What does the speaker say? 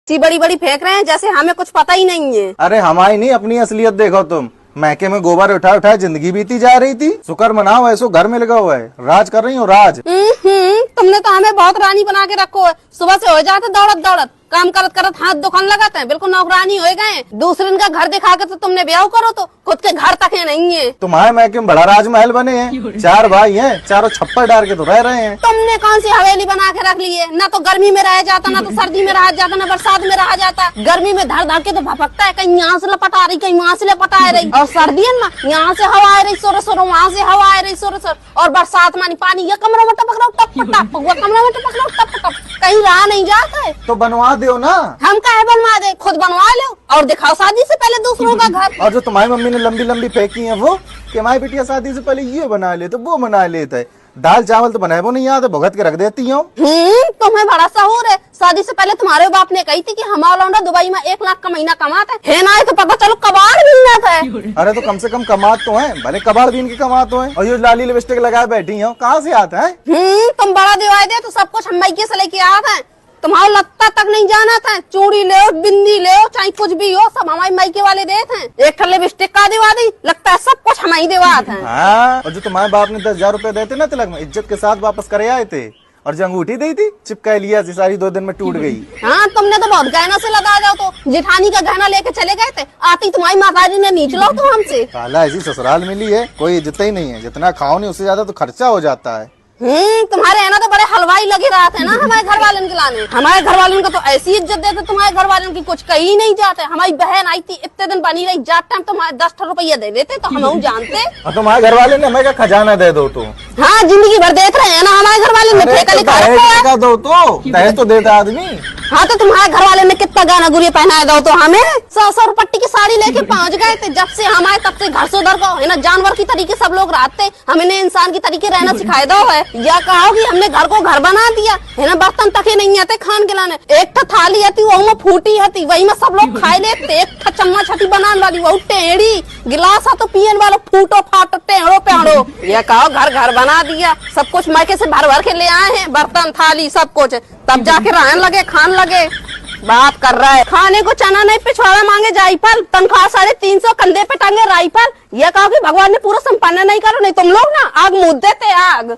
ची बड़ी बड़ी फेंक रहे हैं जैसे हमें कुछ पता ही नहीं है। अरे हमारी नहीं, अपनी असलियत देखो तुम। मैके में गोबर उठा उठा जिंदगी बीती जा रही थी। शुक्र मनाओ ऐसो घर में लगा हुआ है, राज कर रही हो राज। तुमने तो हमें बहुत रानी बना के रखो है। सुबह से हो जाते दौड़त दौड़त, काम करत करत हाथ दुकान लगाते हैं, बिल्कुल नौकरानी हो गए। दूसरे का घर दिखा के तो तुमने ब्याह करो तो खुद के घर तक नहीं है। तुम्हारे मैके में बड़ा राजमहल बने हैं, 4 भाई हैं, चारों छप्पर डाल के तो रह रहे हैं। तुमने कौन सी हवेली बना के रख ली है? ना तो गर्मी में रह जाता, ना तो सर्दी में रह जाता, ना बरसात में रह जाता। गर्मी में धर धर के तो भपकता है, कहीं यहाँ से लपट आ रही, कहीं वहाँ से लपट आ रही। और सर्दियों में यहाँ से हवा आ रही सोरो सोरो, वहाँ से हवा आ रही सोरो सोरो। और बरसात मानी पानी ये कमरों में टपक रहा टप टप, वो कमरों में टपक रहा टप टप, कहीं रहा नहीं जाता है। तो बनवा दो ना। हम काहे बनवा दे, खुद बनवा लो और दिखाओ शादी से पहले दूसरों का घर। और जो तुम्हारी मम्मी ने लंबी लंबी फेंकी है वो, कि हमारी बिटिया शादी से पहले ये बना ले तो वो बना लेता है। दाल चावल तो बनाए वो नहीं याद, भुगत के रख देती हूँ। तुम्हें बड़ा सहूर है। शादी से पहले तुम्हारे बाप ने कही थी कि हमारा लौंडा दुबई में 1 लाख का महीना कमाता है ना, तो पता चलो कबाड़ मिलना है। अरे तो कम से कम कमात तो है, भले कबाड़ बीन के कमात तो है। और ये लाली लिपस्टिक लगाए बैठी हूँ, कहाँ से आता है? तुम बड़ा दिवाई दे तो सब कुछ हम मैके से लेके आते हैं। तुम्हारा लत्ता तक नहीं जाना था, चूड़ी ले बिंदी ले चाहे कुछ भी हो, सब हमारे मायके वाले देते हैं। एक ठल्ले लिपस्टिक का दिवा दी, लगता है सब कुछ हम ही दिवाते हैं। हाँ, और जो तुम्हारे बाप ने 10,000 रुपए देते ना तिलक में, इज्जत के साथ वापस करे आए थे। और जो अंगूठी दी थी चिपका लिया, सारी 2 दिन में टूट गई। हाँ, तुमने तो बहुत गहना से लदा जाओ तो जेठानी का गहना लेके चले गए थे, आती तुम्हारी माताजी ने नीच लो तो हमसे। साला ऐसी ससुराल मिली है, कोई इज्जत ही नहीं है। जितना खाओ नहीं उससे ज्यादा तो खर्चा हो जाता है। तुम्हारे है ना तो बड़े हलवाई लगे रहा थे ना हमारे घर वाले के लाने। हमारे घर वालों को तो ऐसी इज्जत देते, तुम्हारे घर वालों की कुछ कही नहीं जाते। हमारी बहन आई थी, इतने दिन बनी रही, जाते टाइम तुम्हारे 10 रुपया दे देते तो हम जानते। और तुम्हारे घर वाले ने हमें क्या खजाना दे दो तो? हाँ, जिंदगी भर देख रहे हैं ना हमारे घर वाले ने फेंका लिखा रखा है। दो तो दहेज तो देता आदमी। हाँ, तो तुम्हारे घर वाले ने कितना गाना गुड़िया पहनाया दो तो हमें 100 पट्टी की साड़ी लेके पहुंच गए थे। जब से हमारे तब से घर से उधर को है ना, जानवर की तरीके सब लोग रहते, हमें इंसान की तरीके रहना सिखाए दो है। या कहो कि हमने घर को घर बना दिया है ना, बर्तन तक ही नहीं आते खान के लाने। एक थाली आती वो में फूटी हती, वही में सब लोग खाए लेते। एक चम्मच हती बनाने वाली, वो टेढ़ी गिलास तो पियन वाला फूटो फाटो टेढ़ो पेड़ो। ये कहो घर घर बना दिया, सब कुछ मैके से भर भर के ले आए हैं, बर्तन थाली सब कुछ, तब जाके रहने लगे खान लगे। बात कर रहा है खाने को चना नहीं, पिछवाड़ा मांगे जायफल, तनख्वाह 350 कंधे पे टांगे राइफल। ये कहो कि भगवान ने पूरा संपन्न नहीं करो, नहीं तुम लोग ना आग मुद्दे थे आग।